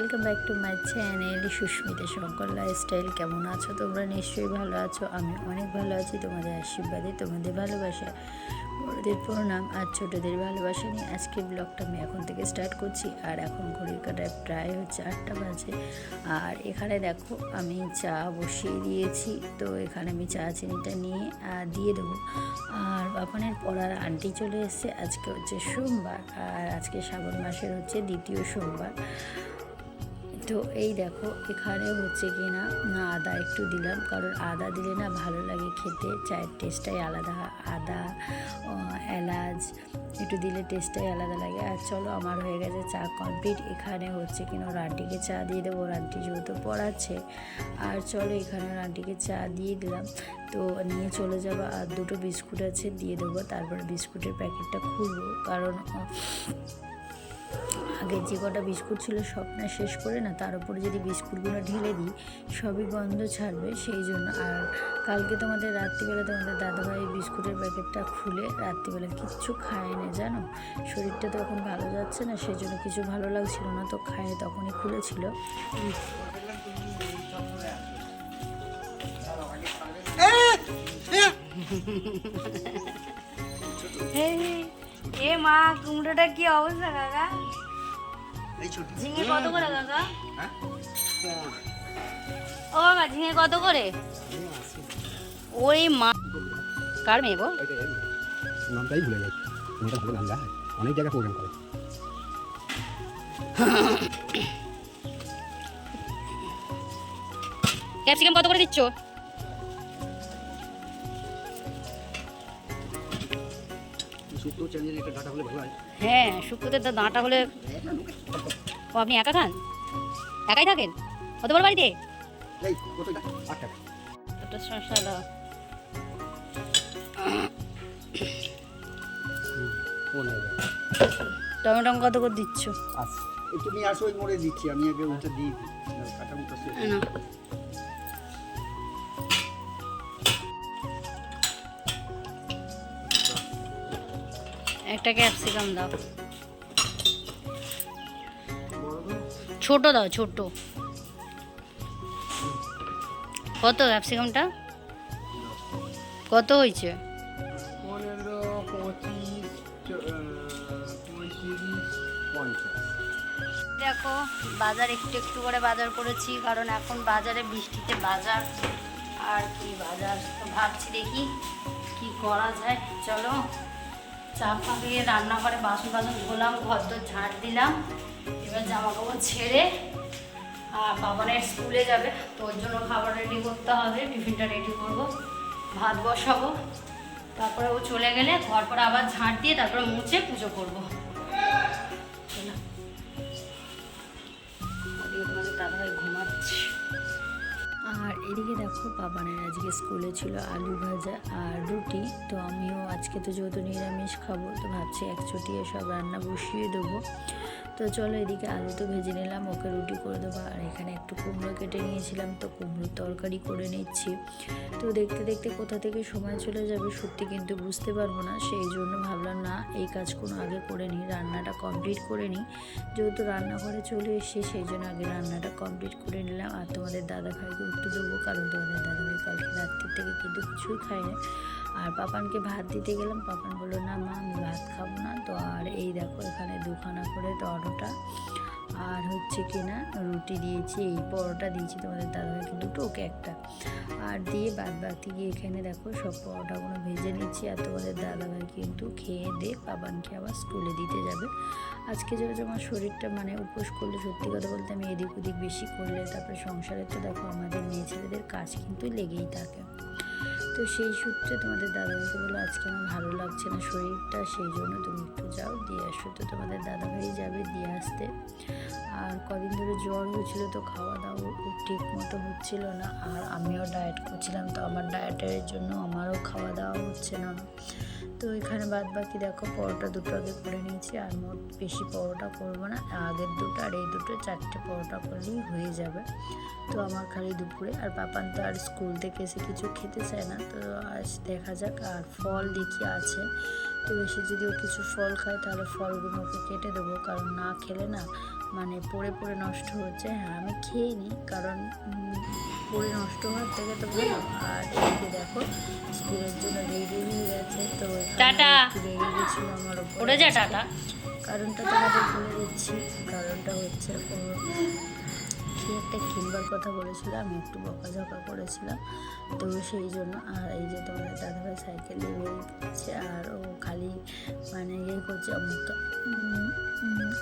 Welcome back to my channel Susmita Shankar lifestyle. কেমন আছো তোমরা? নিশ্চয়ই ভালো আছো। আমি অনেক ভালো আছি। তোমাদের আশীর্বাদে, তোমাদের ভালোবাসায়, বড়দের প্রণাম আর ছোটোদের ভালোবাসা নিয়ে আজকের ব্লগটা আমি এখন থেকে স্টার্ট করছি। আর এখন ঘড়ির কাটায় প্রায় হচ্ছে 8টা বাজে। আর এখানে দেখো আমি চা বসিয়ে দিয়েছি। তো এখানে আমি চা চিনিটা নিয়ে দিয়ে দেবো। আর বাপানের পড়ার আন্টি চলে এসছে। আজকে হচ্ছে সোমবার, আর আজকে শ্রাবণ মাসের হচ্ছে দ্বিতীয় সোমবার। তো এই দেখো এখানে হচ্ছে কি না আদা একটু দিলাম, কারণ আদা দিলে না ভালো লাগে খেতে, চায়ের টেস্টটাই আলাদা। আদা এলাচ একটু দিলে টেস্টটাই আলাদা লাগে। আর চলো আমার হয়ে গেছে চা কমপ্লিট। এখানে হচ্ছে কিনা আন্টিকে চা দিয়ে দেবো, আন্টি যেহেতু পড়াচ্ছে। আর চলো এখানে আন্টিকে চা দিয়ে দিলাম। তো নিয়ে চলে যাবো। আর দুটো বিস্কুট আছে, দিয়ে দেবো। তারপরে বিস্কুটের প্যাকেটটা খুলবো, কারণ আগে যে কটা বিস্কুট ছিল সব না শেষ করে না, তার উপরে যদি বিস্কুটগুলো ঢেলে দিই সবই গন্ধ ছাড়বে, সেই জন্য। আর কালকে তোমাদের রাত্রিবেলা তোমাদের দাদাভাই বিস্কুটের প্যাকেটটা খুলে রাত্রিবেলা কিচ্ছু খায়নি, জানো। শরীরটা তো এখন ভালো যাচ্ছে না, সেই জন্য কিছু ভালো লাগছিল না, তো খায়নি, তখনই খুলেছিল। এ মা, কুমড়োটা কি অবস্থা কাকা? ঝিঙে কত করে কাকা? ও কাকা, ঝিঙে কত করে? ওরে মা, কার মেয়ে গো? নামটাই ভুলে গেছি। মেয়েটা ভালো গান গায়, অনেক জায়গায় প্রোগ্রাম করে। ক্যাপসিকাম কত করে দিচ্ছ? শুক্তো চ্যানেলে একটা ডাটা হলে ভালো হয়। হ্যাঁ, শুক্তোতে তো দাঁটা হলে। ও আপনি একা খান? একাই থাকেন? কত বড় বাড়িতে? এই কত টাকা? 8 টাকা। একটা শসা দাও। টমেটো কত করে দিচ্ছ? আচ্ছা, একটু নিয়ে আসো, ওই মোড়ে দিচ্ছি আমি, আগে ওটা দিই। কাটা মুটা শেষ। না, একটা ক্যাপসিকাম দাও, ছোট দাও, ছোট। কত ক্যাপসিকামটা? কত হয়েছে? 15, 25, 35, 50। দেখো বাজার একটু একটু করে বাজার করেছি, কারণ এখন বাজারে বৃষ্টিতে বাজার আর কি বাজার। তো ভাবছি দেখি কি করা যায়। চলো চা পাকিয়ে রান্নাঘরে বাসন বাসন ধুলাম, ঘর দর ঝাড় দিলাম। এবার জামা কাপড় ছেড়ে বাবানের স্কুলে যাবে, তো ওর জন্য খাবার রেডি করতে হবে। টিফিনটা রেডি করব, ভাত বসাবো। তারপরে ও চলে গেলে ঘর পরে আবার ঝাড় দিয়ে তারপরে মুছে পুজো করবো। চলো, দাদাভাই ঘুমাচ্ছে। আর এদিকে দেখো বাবানের আজকে স্কুলে ছিল আলু ভাজা আর রুটি। তো আমিও আজকে তো যেহেতু নিরামিষ খাবো, তো ভাবছি একচটিয়ে সব রান্না বসিয়ে দেবো। তো চলো এদিকে আলু তো ভেজে নিলাম, ওকে রুটি করে দেবো। আর এখানে একটু কুমড়ো কেটে নিয়েছিলাম, তো কুমড়োর তরকারি করে নিচ্ছি। তো দেখতে দেখতে কোথা থেকে সময় চলে যাবে সত্যি কিন্তু বুঝতে পারবো না, সেই জন্য ভাবলাম না এই কাজ কোনো আগে করে নিই, রান্নাটা কমপ্লিট করে নিই। যেহেতু রান্নাঘরে চলে এসে সেই জন্য আগে রান্নাটা কমপ্লিট করে নিলাম। আর তোমাদের দাদাভাইকে উঠতে দেবো, কারণ তোমাদের দাদাভাই কালকে রাত্রির থেকে কিন্তু কিছুই খায়নি। আর পাপানকে ভাত দিতে গেলাম, পাপান বললো না মা আমি ভাত খাবো না। তো আর এই দেখো এখানে দুখানা করে পরোটা আর হচ্ছে কিনা রুটি দিয়েছি, এই পরোটা দিয়েছি তোমাদের দাদাভাই কিন্তু ওকে একটা, আর দিয়ে বাদ বাকি গিয়ে এখানে দেখো সব পরোটাগুলো ভেজে নিচ্ছি। আর তোমাদের দাদাভাই কিন্তু খেয়ে দিয়ে পাপানকে আবার স্কুলে দিতে যাবে। আজকে যেহেতু আমার শরীরটা উপোস করলে, সত্যি কথা বলতে আমি এদিক ওদিক বেশি করলে, তারপরে সংসারে তো দেখো আমাদের মেয়ে ছেলেদের কাজ কিন্তু লেগেই থাকে। তো সেই সূত্রে তোমাদের দাদাভাইকে বললো আজকে আমার ভালো লাগছে না শরীরটা, সেই জন্য তুমি একটু যাও দিয়ে আসো। তো তোমাদের দাদাভাই যাবে দিয়ে আসতে। আর কদিন ধরে জ্বর হয়েছিল, তো খাওয়া দাওয়া ঠিক মতো হচ্ছিল না। আর আমিও ডায়েট করছিলাম, তো আমার ডায়েটের জন্য আমারও খাওয়া দাওয়া হচ্ছে না। তো এখানে বাদ বাকি দেখো পরোটা দুটো আগে করে নিয়েছি, আর মোট বেশি পরোটা করবো না, আগের দুটো আর এই দুটো 4টে পরোটা করলেই হয়ে যাবে। তো আমার খালি দুপুরে। আর পাপান তো আর স্কুল থেকে এসে কিছু খেতে চায় না, তো আজ দেখা যাক। আর ফল দেখি আছে, তো এসে যদি ও কিছু ফল খায় তাহলে ফলগুলো ওকে কেটে দেবো, কারণ না খেলে না মানে পড়ে পড়ে নষ্ট হচ্ছে। হ্যাঁ, আমি খেয়ে নিই, কারণ পড়ে নষ্ট হওয়ার থেকে তো ভালো। আর এদিকে দেখো স্কুলের জন্য রেডি হয়ে গেছে, তো টাটা। একটু রেগে গেছিলো আমার উড়ে যা ওপরে। টাটা। কারণটা তোমাদের বলে দিচ্ছি। কারণটা হচ্ছে ও কি একটা কিনবার কথা বলেছিল, আমি একটু বকাঝকা করেছিলাম, তো সেই জন্য। আর এই যে তোমাদের দাদাভাই সাইকেল নিয়ে বেরিয়েছে, আর ও খালি মানে করছে, অমুকটা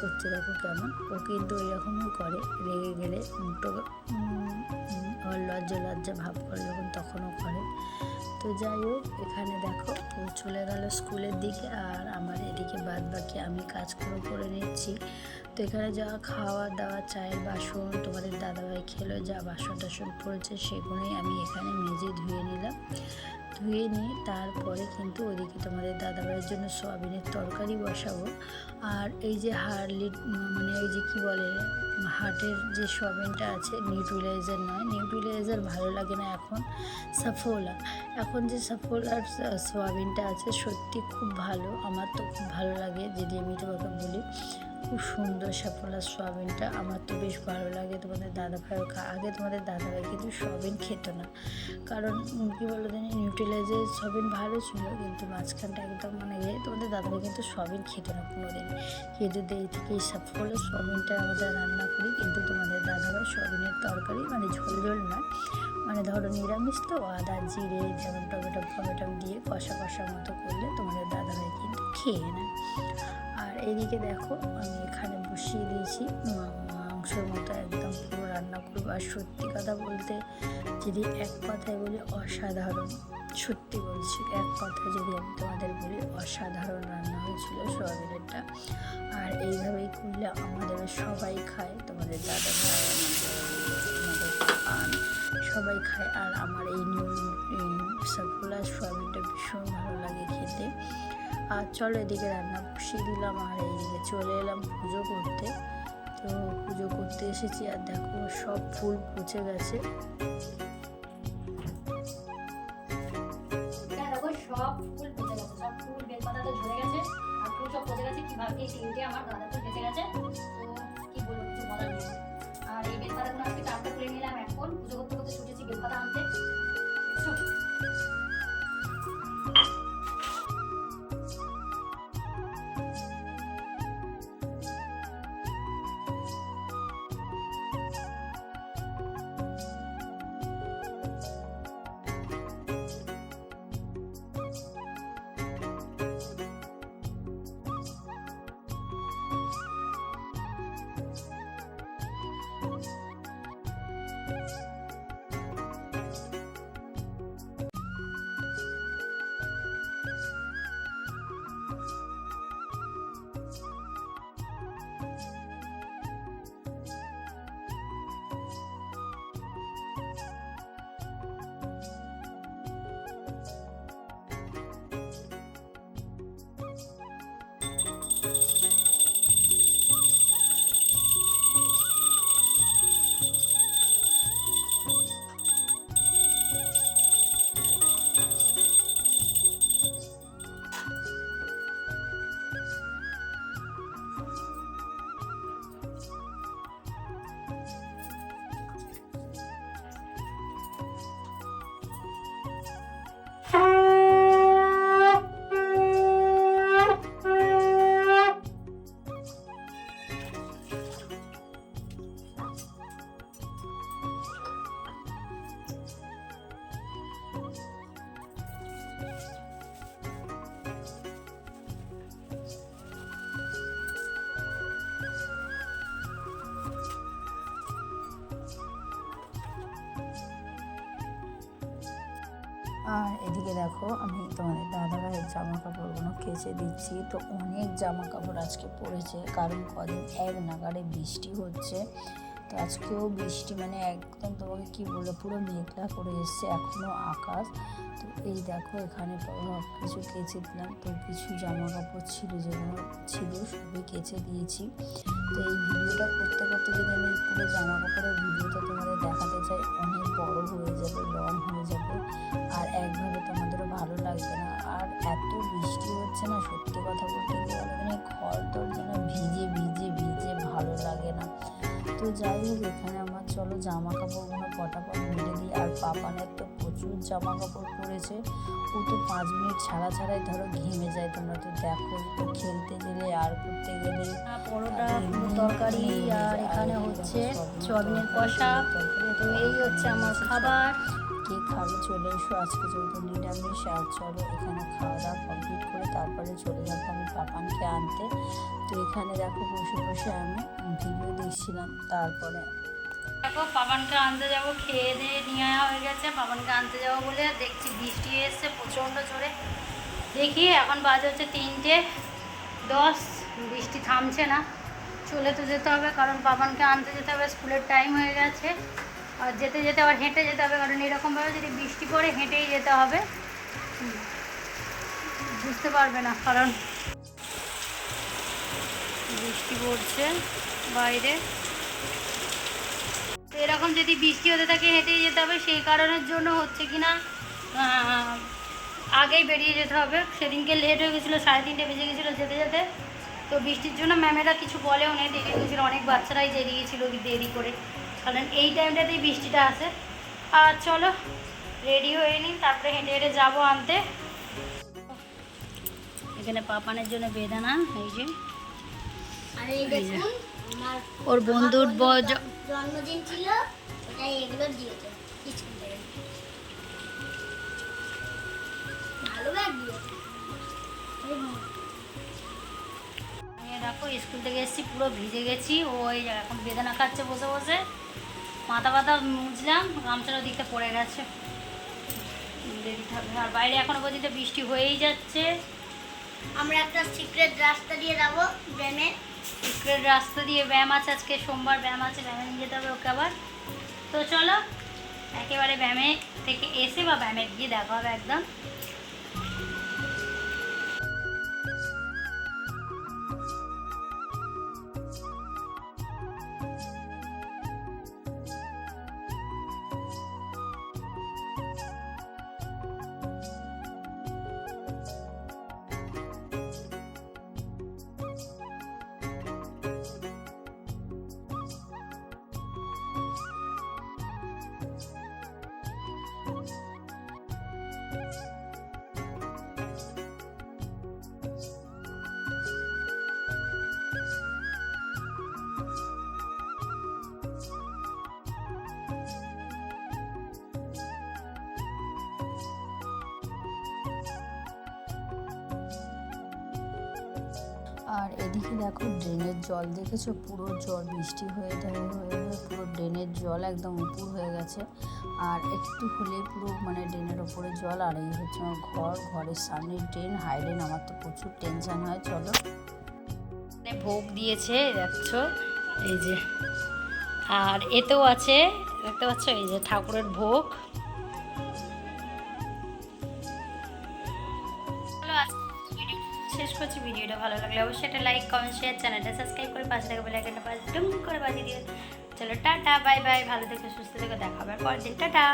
করছে, দেখো কেমন। ও কিন্তু এরকমই করে, রেগে গেলে মুখটা আবার লজ্জা লজ্জা ভাব করে যখন, তখনও করে। তো যাই হোক, এখানে দেখো ও চলে গেল স্কুলের দিকে, আর আমার এদিকে বাদ বাকি আমি কাজগুলো করে নিচ্ছি। তো এখানে যা খাওয়া দাওয়া, চায়ের বাসন তোমাদের দাদাভাই খেলো, যা বাসন টাসন পড়েছে সেগুলোই আমি এখানে মেজে ধুয়ে নিলাম। ধুয়ে নিয়ে তারপরে কিন্তু ওইদিকে তোমাদের দাদাভাইয়ের জন্য সয়াবিনের তরকারি বসাবো। আর এই যে মানে এই যে কি বলে, হাটের যে সয়াবিনটা আছে, নিউট্রিলাইজার নয়, নিউট্রিলাইজার ভালো লাগে না এখন, সাফোলা। এখন যে সাফোলার সয়াবিনটা আছে সত্যি খুব ভালো, আমার তো খুব ভালো লাগে। যদি আমি তোমাকে বলি, খুব সুন্দর সাফোলার সয়াবিনটা, আমার তো বেশ ভালো লাগে। তোমাদের দাদাভাইও আগে তোমাদের দাদাভাই কিন্তু সয়াবিন খেত না, কারণ কী বলো জানি, নিউট্রিলাইজার সয়াবিন ভালো ছিল, কিন্তু মাঝখানটা একদম মানে তোমাদের দাদাভাই কিন্তু সয়াবিন খেত না কোনোদিন। কিন্তু এই থেকে এই সাফোলার সয়াবিনটা আমাদের রান্না করি, কিন্তু তোমাদের দাদাভাই সয়াবিনের তরকারি মানে ঝোল ঝোল নয়, মানে ধরো নিরামিষ তো, আদা জিরে যেমন টমেটো দিয়ে কষা কষা মতো করলে তোমাদের দাদাভাই কিন্তু খেয়ে নেয়। আর এদিকে দেখো আমি এখানে বসিয়ে দিয়েছি মাংসের মতো একদম পুরো রান্না করবো। আর সত্যি কথা বলতে, যদি এক কথায় বলি, অসাধারণ। সত্যি বলছি, এক কথায় যদি আমি তোমাদের বলি, অসাধারণ রান্না হয়েছিল সয়াবিনেরটা। আর এইভাবেই করলে আমাদের সবাই খায়, তোমাদের দাদা ভাই, আমাদের পান সবাই খায়। আর আমার এই সাফোলা সয়াবিনটা ভীষণ ভালো লাগে খেতে। আর চলো এদিকে রান্না বসিয়ে দিলাম, আর এইদিকে চলে এলাম পুজো করতে। তো পুজো করতে এসেছি, আর দেখো সব ফুল পচে গেছে। দেখো সব ফুল পচে গেছে, সব ফুল বেলপাতাতে ঝরে গেছে, আর ফুল সব পচে গেছে। কিভাবে এই তিনটে আমার গাঁদা ফুল বেঁচে গেছে, তো কি বলবো, কিছু বলার নেই। আর এই বেলপাতাগুলো আজকে চারটা তুলে নিলাম, এখন পুজো করতে করতে ছুটেছি বেলপাতা আনতে। দেখছো? আর এদিকে দেখো আমি তোমাদের দাদাভাইয়ের জামা কাপড়গুলো কেচে দিচ্ছি। তো অনেক জামা কাপড় আজকে পড়েছে, কারণ কদিন এক নাগাড়ে বৃষ্টি হচ্ছে। তো আজকেও বৃষ্টি, মানে একদম তোমাকে কি বলবো, পুরো মেঘলা করে এসছে এখনও আকাশ। তো এই দেখো এখানে কিছু কেচে দিলাম। তো কিছু জামা কাপড় ছিল, যেগুলো ছিল সবই কেচে দিয়েছি। তো এই ভিডিওটা করতে করতে যদি আমি পুরো জামা কাপড়ের ভিডিওটা তোমাদের দেখাতে চাই, অনেক বড় হয়ে যাবে, লং হয়ে যাবে, আর একভাবে তোমাদেরও ভালো লাগবে না। আর এত বৃষ্টি হচ্ছে না, সত্যি কথা বলতে গেলে ঘর দর যেন ভিজে ভিজে ভিজে ভাব ভালো লাগে না। তো যাই হোক, এখানে আমার চলো জামা কাপড়গুলো পটাপট মেলে দিই। আর পাপানের তো প্রচুর জামা কাপড় পরেছে, ও তো 5 মিনিট ছাড়া ছাড়াই ধরো ঘেমে যায়। তোমরা তো দেখো, তো খেলতে গেলে আর করতে গেলে পরোটা তরকারি আর এখানে হচ্ছে সয়াবিনের কষা। তো এই হচ্ছে আমার খাবার। কে খাবে চলে এসো, আজকে যেহেতু নিরামিষ। আর চলো এখানে খাওয়া দাওয়া কমপ্লিট করে তারপরে চলে যাবো আমি পাপানকে আনতে। তো এখানে দেখো বসে বসে আমি ভিডিও দেখছিলাম। তারপরে দেখো পাপানকে আনতে যাবো, খেয়ে দিয়ে নিয়ে হয়ে গেছে। পাপানকে আনতে যাবো বলে দেখছি বৃষ্টি এসছে প্রচণ্ড জোরে। দেখি এখন বাজে হচ্ছে 3:10, বৃষ্টি থামছে না। চলে তো যেতে হবে, কারণ পাপানকে আনতে যেতে হবে, স্কুলের টাইম হয়ে গেছে। আর যেতে যেতে আবার হেঁটে যেতে হবে, কারণ এরকমভাবে যদি বৃষ্টি পড়ে হেঁটেই যেতে হবে। বুঝতে পারবে না, কারণ বৃষ্টি পড়ছে বাইরে। তো এরকম যদি বৃষ্টি হতে থাকে হেঁটেই যেতে হবে। সেই কারণের জন্য হচ্ছে কি না আগেই বেরিয়ে যেতে হবে। সেদিনকে লেট হয়ে গেছিলো, 3:30 বেজে গেছিলো যেতে যেতে। তো বৃষ্টির জন্য ম্যামেরা কিছু বলেও নেই, দেরি হয়েছিলো। অনেক বাচ্চারাই দেরি গেছিলো দেরি করে, কারণ এই টাইমটাতেই বৃষ্টিটা আসে। আর চলো রেডি হয়ে নিই, তারপরে হেঁটে হেঁটে যাবো আনতে। এখানে পাপানের জন্য বেদানা, এই যে আর এই দেখুন আমার ওর বন্ধুর জন্মদিন ছিল, ওটাই এগুলো দিয়েছে স্কুল থেকে। ভালো ব্যাগ দিয়েছে। দেখো স্কুল থেকে এসেছি, পুরো ভিজে গেছি। ওই এখন বেদানা খাচ্ছে বসে বসে। মাথা ব্যথা মুছলাম, গামছাটা দিকতে পড়ে গেছে, দেরি থাকবে। আর বাইরে এখনো পর্যন্ত বৃষ্টি হয়েই যাচ্ছে। আমরা একটা সিক্রেট রাস্তা দিয়ে যাবো ব্যায়ামে। স্কুলের রাস্তা দিয়ে ব্যায়াম আছে, আজকে সোমবার ব্যায়াম আছে, ব্যায়ামে নিয়ে যেতে হবে ওকে আবার। তো চলো একেবারে ব্যায়ামে থেকে এসে বা ব্যায়ামে গিয়ে দেখা হবে একদম। আর এদিকে দেখো ড্রেনের জল দেখেছো, পুরো জল বৃষ্টি হয়ে পুরো ড্রেনের জল একদম উপর হয়ে গেছে। আর একটু হলেই পুরো মানে ড্রেনের ওপরে জল। আর এই হচ্ছে আমার ঘরের সামনে ড্রেন, হাই ড্রেন। আমার তো প্রচুর টেনশন হয়। চলো ভোগ দিয়েছে দেখছো, এই যে। আর এতেও আছে, দেখতে পাচ্ছ, এই যে ঠাকুরের ভোগ। শেষ করছি। ভিডিওটা ভালো লাগলে অবশ্যই একটা লাইক, কমেন্ট, শেয়ার, চ্যানেলটা সাবস্ক্রাইব করে পাশে থাকা বেল আইকনটা ডুম করে বাজিয়ে দিও। চলো টাটা, বাই বাই, ভালো থেকো, সুস্থ থেকো, দেখা হবে পরের দিন, টাটা।